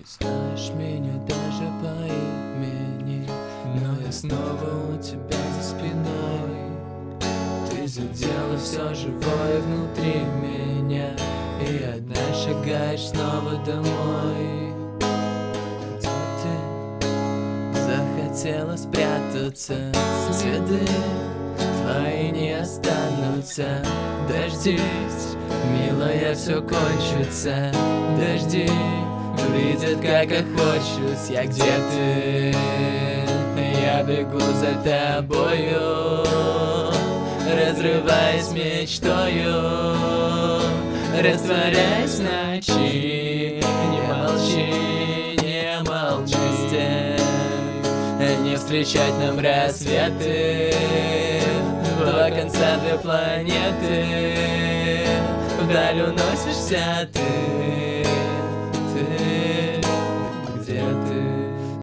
Не знаешь меня даже по имени, но я снова у тебя за спиной. Ты задела все живое внутри меня, и одна шагаешь снова домой. Где ты захотела спрятаться? Следы твои не останутся. Дождись, милая, все кончится. Дожди видят, как охочусь я. Где ты? Я бегу за тобою, разрываясь мечтою, растворяясь в ночи. Не молчи, не молчи, не встречать нам рассветы. Два конца, две планеты, вдаль уносишься ты.